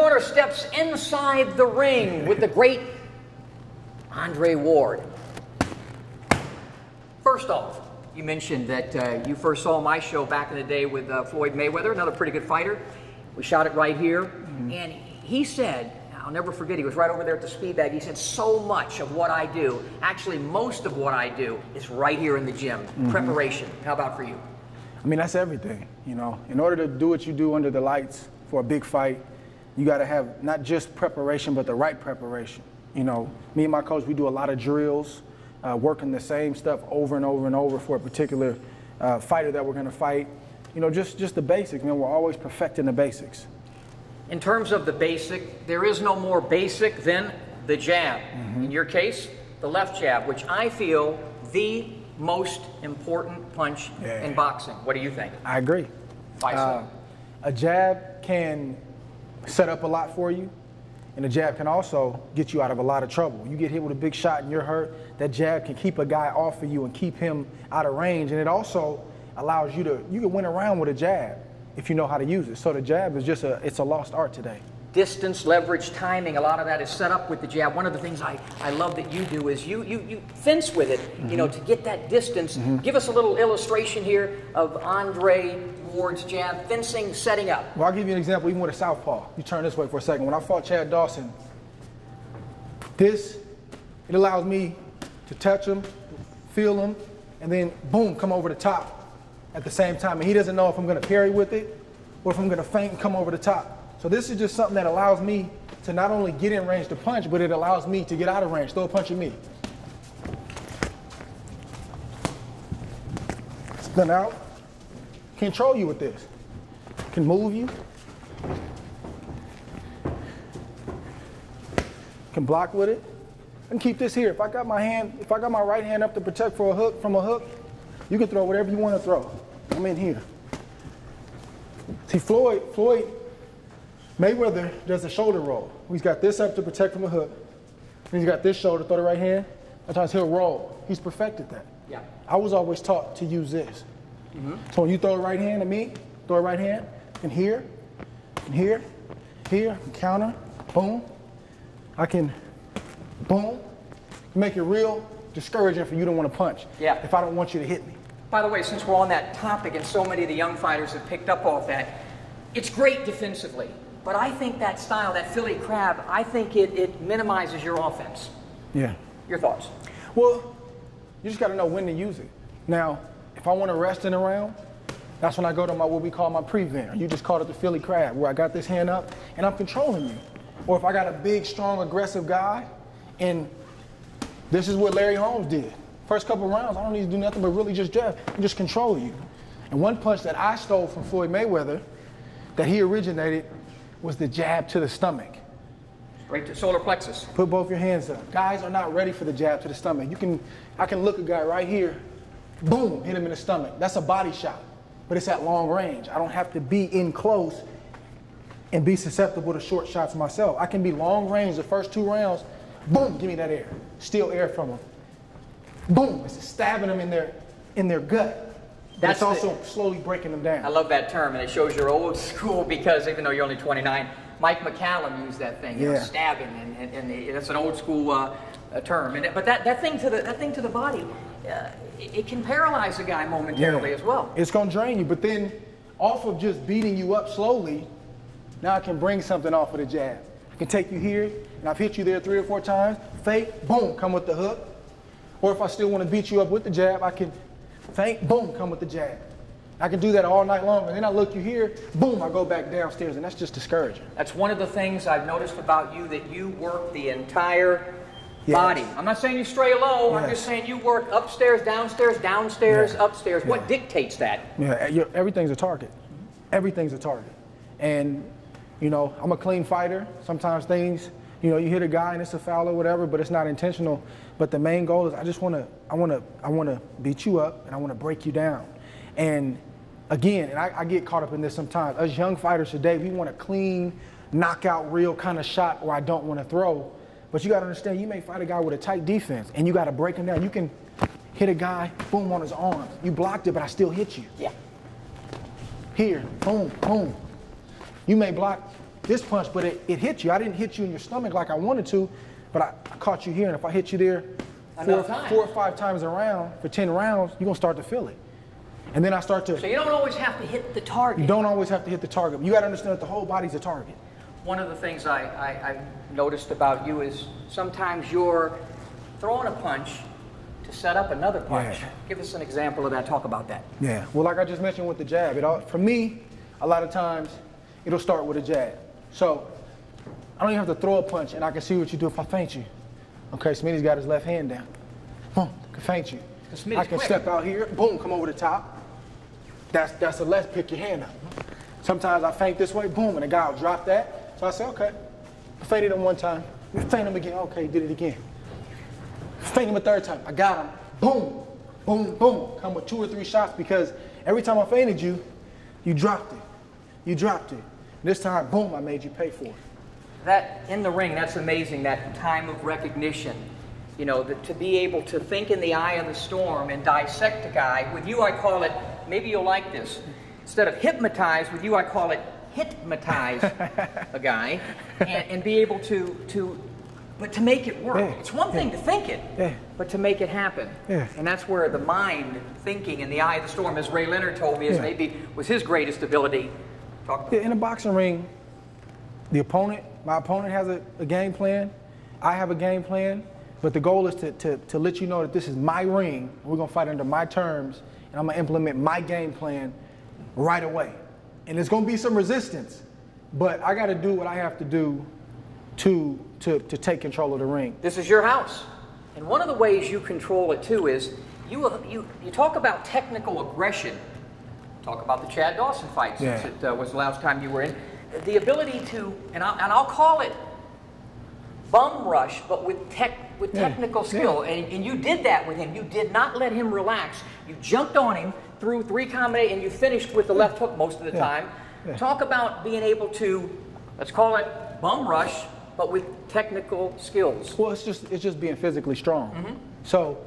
corner steps inside the ring with the great Andre Ward. First off, you mentioned that you first saw my show back in the day with Floyd Mayweather, another pretty good fighter. We shot it right here, and he said, I'll never forget, he was right over there at the speed bag. He said, so much of what I do, actually most of what I do, is right here in the gym. Preparation. How about for you? I mean, that's everything, you know. In order to do what you do under the lights for a big fight, you got to have not just preparation, but the right preparation. You know, me and my coach, we do a lot of drills, working the same stuff over and over and over for a particular fighter that we're going to fight. You know, just the basics, man. We're always perfecting the basics. In terms of the basic, there is no more basic than the jab. In your case, the left jab, which I feel the most important punch in boxing. What do you think? I agree. A jab can set up a lot for you, and a jab can also get you out of a lot of trouble. You get hit with a big shot and you're hurt, that jab can keep a guy off of you and keep him out of range, and it also allows you can win around with a jab if you know how to use it. So the jab is just it's a lost art today. Distance, leverage, timing, a lot of that is set up with the jab. One of the things I love that you do is you fence with it, you know, to get that distance. Give us a little illustration here of Andre Ward's jab, fencing, setting up. Well, I'll give you an example even with a southpaw. You turn this way for a second. When I fought Chad Dawson, it allows me to touch him, feel him, and then boom, come over the top at the same time. And he doesn't know if I'm going to parry with it or if I'm going to feint and come over the top. So this is just something that allows me to not only get in range to punch, but it allows me to get out of range. Throw a punch at me. Spin out. Control you with this. Can move you. Can block with it. And keep this here. If I got my right hand up to protect from a hook, you can throw whatever you want to throw. I'm in here. See, Floyd Mayweather does a shoulder roll. He's got this up to protect from a hook. And he's got this shoulder, throw the right hand. Sometimes he'll roll. He's perfected that. Yeah. I was always taught to use this. So when you throw a right hand at me, throw a right hand, and here, counter, boom. I can, boom, make it real discouraging for you to want to punch. Yeah. If I don't want you to hit me. By the way, since we're on that topic and so many of the young fighters have picked up off that, it's great defensively. But I think that style, that Philly crab, I think it minimizes your offense. Yeah. Your thoughts? Well, you just got to know when to use it. Now, if I want to rest in a round, that's when I go to what we call my prevent. You just called it the Philly crab, where I got this hand up and I'm controlling you. Or if I got a big, strong, aggressive guy, and this is what Larry Holmes did. First couple rounds, I don't need to do nothing but really just jab and just control you. And one punch that I stole from Floyd Mayweather that he originated was the jab to the stomach. Right to solar plexus. Put both your hands up. Guys are not ready for the jab to the stomach. I can look a guy right here, boom, hit him in the stomach. That's a body shot, but it's at long range. I don't have to be in close and be susceptible to short shots myself. I can be long range the first 2 rounds, boom, give me that air. Steal air from them. Boom, it's stabbing them in their gut. That's also slowly breaking them down. I love that term, and it shows you're old school because even though you're only 29, Mike McCallum used that thing, you know, stabbing, and that's an old school term. But that thing to the body, it can paralyze a guy momentarily as well. It's going to drain you, but then off of just beating you up slowly, now I can bring something off of the jab. I can take you here, and I've hit you there 3 or 4 times, fake, boom, come with the hook. Or if I still want to beat you up with the jab, I can feint, boom, come with the jab. I can do that all night long, and then I look you here, boom, I go back downstairs, and that's just discouraging. That's one of the things I've noticed about you, that you work the entire body. I'm not saying you stray low, I'm just saying you work upstairs, downstairs, upstairs. What dictates that? Yeah, everything's a target. Everything's a target. And, you know, I'm a clean fighter. Sometimes things, you know, you hit a guy and it's a foul or whatever, but it's not intentional. But the main goal is I want to beat you up, and I want to break you down. And again, I get caught up in this sometimes. Us young fighters today, we want a clean, knockout, real kind of shot where I don't want to throw. But you got to understand, you may fight a guy with a tight defense, and you got to break him down. You can hit a guy, boom, on his arm. You blocked it, but I still hit you. Yeah. Here, boom, boom. You may block this punch, but it hit you. I didn't hit you in your stomach like I wanted to, but I caught you here, and if I hit you there 4 or 5 times around for 10 rounds, you're going to start to feel it. And then I start to... So you don't always have to hit the target. You don't always have to hit the target. You got to understand that the whole body's a target. One of the things I've noticed about you is sometimes you're throwing a punch to set up another punch. Yeah. Give us an example of that. Talk about that. Yeah. Well, like I just mentioned with the jab, for me, a lot of times, it'll start with a jab. So I don't even have to throw a punch, and I can see what you do if I feint you. Okay, Smitty's got his left hand down. Boom, I can feint you. I can step out here, boom, come over the top. That's a let's pick your hand up. Sometimes I feint this way, boom, and the guy will drop that. So I say, okay, I feinted him one time. We feint him again, okay, did it again. Feint him a third time, I got him. Boom, boom, boom. Come with 2 or 3 shots because every time I feinted you, you dropped it. You dropped it. This time, boom, I made you pay for it. That, in the ring, that's amazing, that time of recognition. You know, to be able to think in the eye of the storm and dissect a guy. With you, I call it, maybe you'll like this. Instead of hypnotize, with you, I call it hypnotize a guy and be able but to make it work. Yeah. It's one thing to think it, but to make it happen. Yeah. And that's where the mind thinking in the eye of the storm, as Ray Leonard told me, maybe was his greatest ability. Talk about in a boxing ring, my opponent has a game plan. I have a game plan. But the goal is to let you know that this is my ring. We're going to fight under my terms, and I'm going to implement my game plan right away. And there's going to be some resistance, but I got to do what I have to do to take control of the ring. This is your house. And one of the ways you control it, too, is you talk about technical aggression. Talk about the Chad Dawson fight, since it was the last time you were in. The ability to, and I'll call it bum rush, but with technical skill. And you did that with him. You did not let him relax. You jumped on him, threw 3 combinations, and you finished with the left hook most of the time. Talk about being able to, let's call it bum rush, but with technical skills. Well, it's just being physically strong. So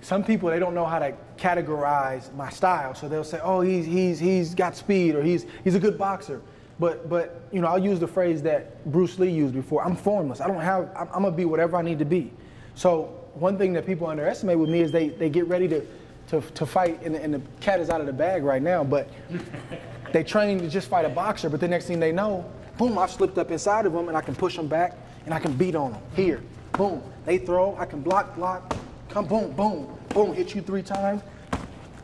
some people, they don't know how to categorize my style. So they'll say, oh, he's got speed, or he's a good boxer. But you know, I'll use the phrase that Bruce Lee used before. I'm formless. I'm gonna be whatever I need to be. So one thing that people underestimate with me is they get ready to fight, and the cat is out of the bag right now, but they train to just fight a boxer, but the next thing they know, boom, I've slipped up inside of them, and I can push them back, and I can beat on them. Here, boom, they throw, I can block, come, boom, boom, boom, hit you 3 times.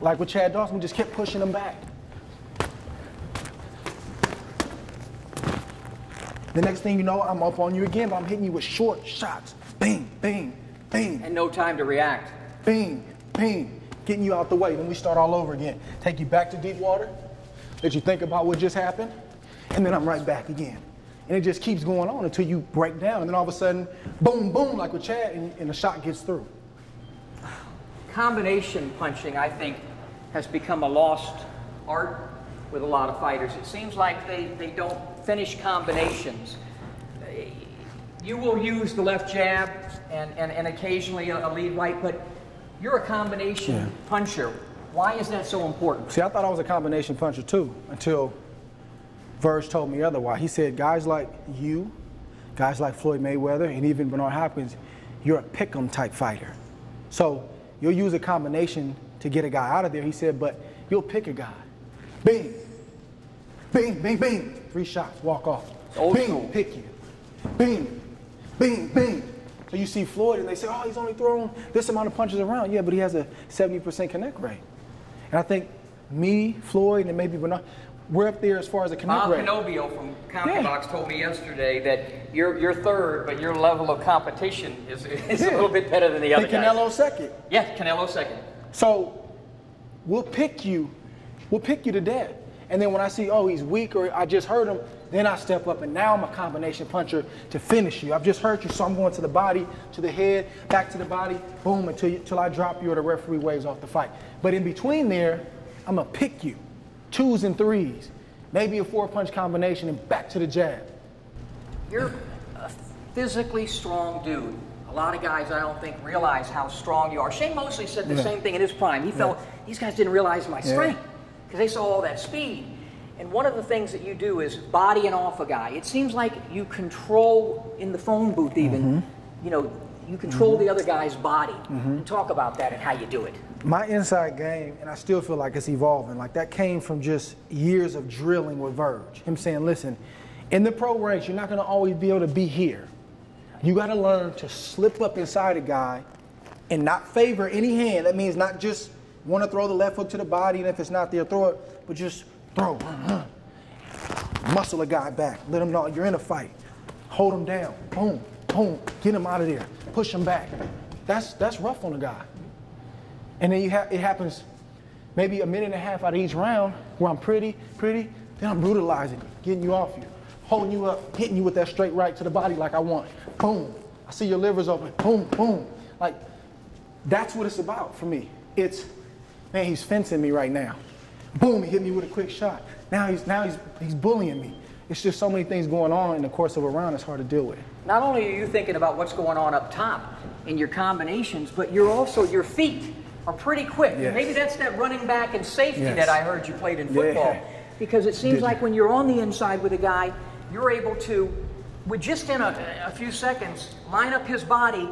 Like with Chad Dawson, we just kept pushing them back. The next thing you know, I'm up on you again, but I'm hitting you with short shots. Bang, bang, bang. And no time to react. Bang, bang. Getting you out the way. Then we start all over again. Take you back to deep water. Let you think about what just happened. And then I'm right back again. And it just keeps going on until you break down. And then all of a sudden, boom, boom, like with Chad, and the shot gets through. Combination punching, I think, has become a lost art with a lot of fighters. It seems like they don't finish combinations. You will use the left jab and occasionally a lead right, but you're a combination puncher. Why is that so important? See, I thought I was a combination puncher too, until Verge told me otherwise. He said, guys like you, guys like Floyd Mayweather, and even Bernard Hopkins, you're a pick'em type fighter. So you'll use a combination to get a guy out of there. He said, but you'll pick a guy. Bing, bing, bing, bing. 3 shots, walk off. Bing, pick you. Bing, bing, bing. So you see Floyd and they say, oh, he's only thrown this amount of punches around. Yeah, but he has a 70% connect rate. And I think me, Floyd, and maybe Bernard, we're up there as far as the connect rate. Bob Canobio from CompuBox told me yesterday that you're third, but your level of competition is a little bit better than the other guys. Canelo second. Yeah, Canelo second. So we'll pick you to death. And then when I see, oh, he's weak, or I just hurt him, then I step up, and now I'm a combination puncher to finish you. I've just hurt you, so I'm going to the body, to the head, back to the body, boom, until I drop you or the referee waves off the fight. But in between there, I'm going to pick you, 2s and 3s, maybe a 4-punch combination, and back to the jab. You're a physically strong dude. A lot of guys, I don't think, realize how strong you are. Shane Mosley said the same thing in his prime. He felt these guys didn't realize my strength because they saw all that speed. And one of the things that you do is bodying off a guy. It seems like you control, in the phone booth even, you know, you control the other guy's body. And talk about that and how you do it. My inside game, and I still feel like it's evolving, like that came from just years of drilling with Verge. Him saying, listen, in the pro ranks, you're not going to always be able to be here. You got to learn to slip up inside a guy and not favor any hand. That means not just want to throw the left hook to the body, and if it's not there, throw it, but just throw. Muscle a guy back. Let him know you're in a fight. Hold him down. Boom, boom. Get him out of there. Push him back. That's rough on a guy. And then it happens maybe a minute and a half out of each round where I'm pretty, then I'm brutalizing you, getting you off you, holding you up, hitting you with that straight right to the body like I want. Boom. I see your liver's open. Boom, boom. Like, that's what it's about for me. It's, man, he's fencing me right now. Boom, he hit me with a quick shot. Now he's bullying me. It's just so many things going on in the course of a round, it's hard to deal with. Not only are you thinking about what's going on up top in your combinations, but you're also, your feet are pretty quick. Yes. Maybe that's that running back and safety Yes. that I heard you played in football. Yeah. Because it seems like when you're on the inside with a guy, you're able to, with just in a few seconds, line up his body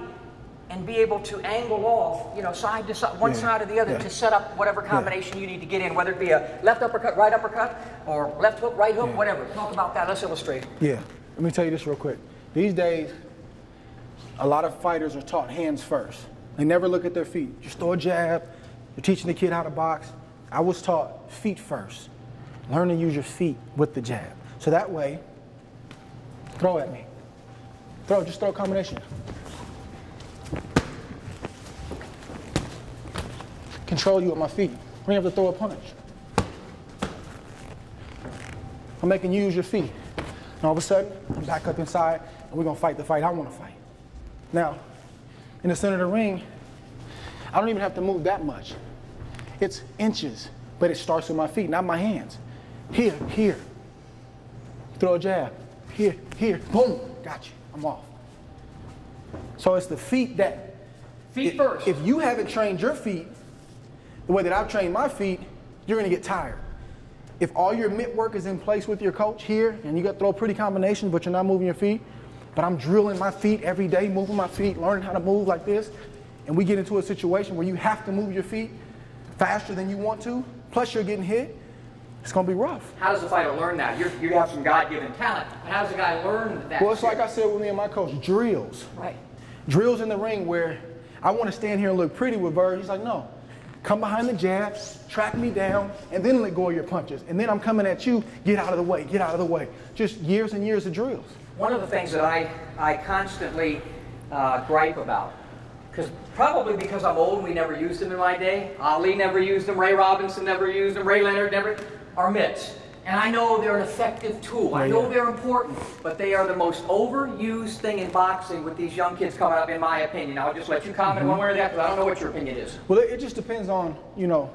and be able to angle off, you know, side to side, one side or the other, to set up whatever combination you need to get in, whether it be a left uppercut, right uppercut, or left hook, right hook, whatever. Talk about that. Let's illustrate. Yeah. Let me tell you this real quick. These days, a lot of fighters are taught hands first. They never look at their feet. Just throw a jab. You're teaching the kid how to box. I was taught feet first. Learn to use your feet with the jab. So that way, throw at me. Just throw a combination. Control you with my feet. We have to throw a punch. I'm making you use your feet. And all of a sudden, I'm back up inside, and we're going to fight the fight I want to fight. Now, in the center of the ring, I don't even have to move that much. It's inches, but it starts with my feet, not my hands. Here. Throw a jab. Here. Boom. Got you. I'm off. So it's the feet that... Feet first. If you haven't trained your feet the way that I've trained my feet, you're going to get tired. If all your mitt work is in place with your coach here, and you got to throw pretty combinations, but you're not moving your feet, but I'm drilling my feet every day, moving my feet, learning how to move like this, and we get into a situation where you have to move your feet faster than you want to, plus you're getting hit, it's going to be rough. How does a fighter learn that? You have some God-given talent. How does a guy learn that? Well, it's like I said with me and my coach, drills. Right. Drills in the ring where I want to stand here and look pretty with Bird. He's like, no. Come behind the jabs, track me down, and then let go of your punches. And then I'm coming at you, get out of the way. Just years and years of drills. One of the things that I constantly gripe about, probably because I'm old and we never used them in my day. Ali never used them, Ray Robinson never used them, Ray Leonard never, are mitts. And I know they're an effective tool. I know they're important, but they are the most overused thing in boxing with these young kids coming up, in my opinion. I'll just let you comment one way or the other, because I don't know what your opinion is. Well, it just depends on, you know,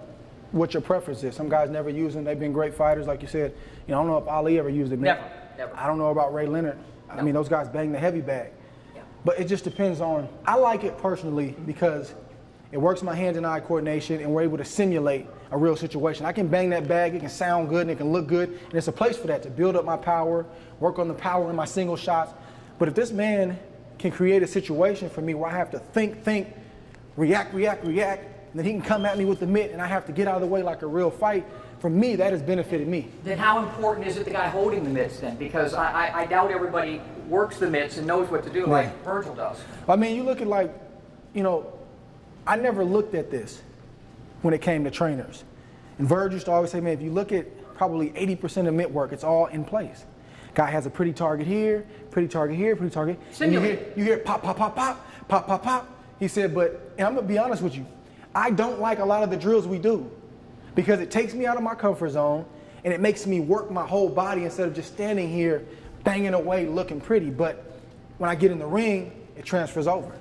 what your preference is. Some guys never use them. They've been great fighters, like you said. You know, I don't know if Ali ever used it. Never. I don't know about Ray Leonard. I mean, those guys bang the heavy bag. Yeah. But it just depends on, I like it personally because it works my hand and eye coordination, and we're able to simulate a real situation. I can bang that bag, it can sound good, and it can look good, and it's a place for that, to build up my power, work on the power in my single shots. But if this man can create a situation for me where I have to think, react, and then he can come at me with the mitt, and I have to get out of the way like a real fight, for me, that has benefited me. Then how important is it the guy holding the mitts then? Because I doubt everybody works the mitts and knows what to do like Virgil does. I mean, you look at, like, you know, I never looked at this when it came to trainers. And Virg used to always say, man, if you look at probably 80% of mitt work, it's all in place. Guy has a pretty target here, pretty target here, pretty target. And you hear pop, pop, pop, pop, pop, pop, pop. He said, but, and I'm going to be honest with you, I don't like a lot of the drills we do because it takes me out of my comfort zone and it makes me work my whole body instead of just standing here banging away looking pretty. But when I get in the ring, it transfers over.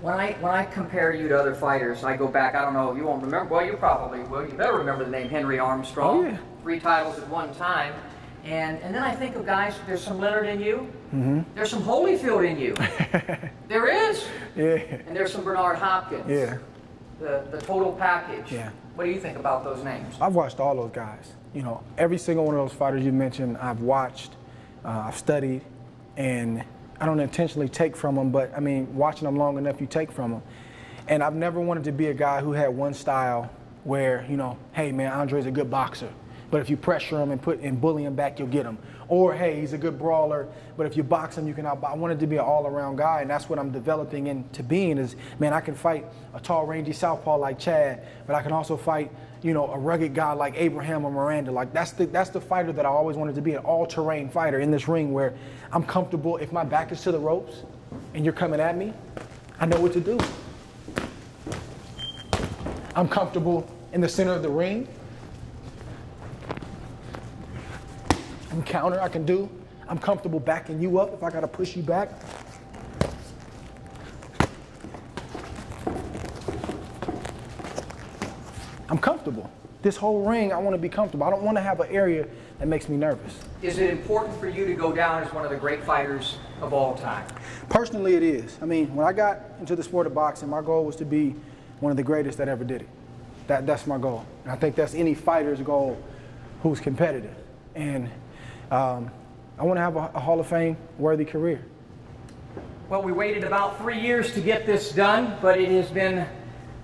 When I compare you to other fighters, I go back, I don't know, you won't remember, well, you probably will. You better remember the name Henry Armstrong. Oh, yeah. 3 titles at one time. And then I think of guys, there's some Leonard in you. Mm-hmm. There's some Holyfield in you. There is. Yeah. And there's some Bernard Hopkins. Yeah. The total package. Yeah. What do you think about those names? I've watched all those guys. you know, every single one of those fighters you mentioned, I've watched, I've studied, and I don't intentionally take from them, but I mean, watching them long enough, you take from them. And I've never wanted to be a guy who had one style where, you know, hey man, Andre's a good boxer, but if you pressure him and bully him back, you'll get him. Or hey, he's a good brawler, but if you box him, you can outbox. I wanted to be an all-around guy, and that's what I'm developing into being is, man, I can fight a tall, rangy southpaw like Chad, but I can also fight, you know, a rugged guy like Abraham or Miranda. Like that's the fighter that I always wanted to be, an all-terrain fighter in this ring where I'm comfortable. If my back is to the ropes and you're coming at me, I know what to do. I'm comfortable in the center of the ring. I can counter, I can do. I'm comfortable backing you up if I gotta push you back. I'm comfortable. This whole ring, I wanna be comfortable. I don't wanna have an area that makes me nervous. Is it important for you to go down as one of the great fighters of all time? Personally, it is. I mean, when I got into the sport of boxing, my goal was to be one of the greatest that ever did it. That's my goal. And I think that's any fighter's goal who's competitive. And I want to have a Hall of Fame worthy career. Well, we waited about 3 years to get this done, but it has been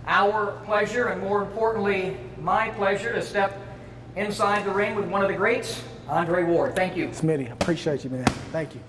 our pleasure, and more importantly, my pleasure, to step inside the ring with one of the greats, Andre Ward. Thank you. Smitty, I appreciate you, man. Thank you.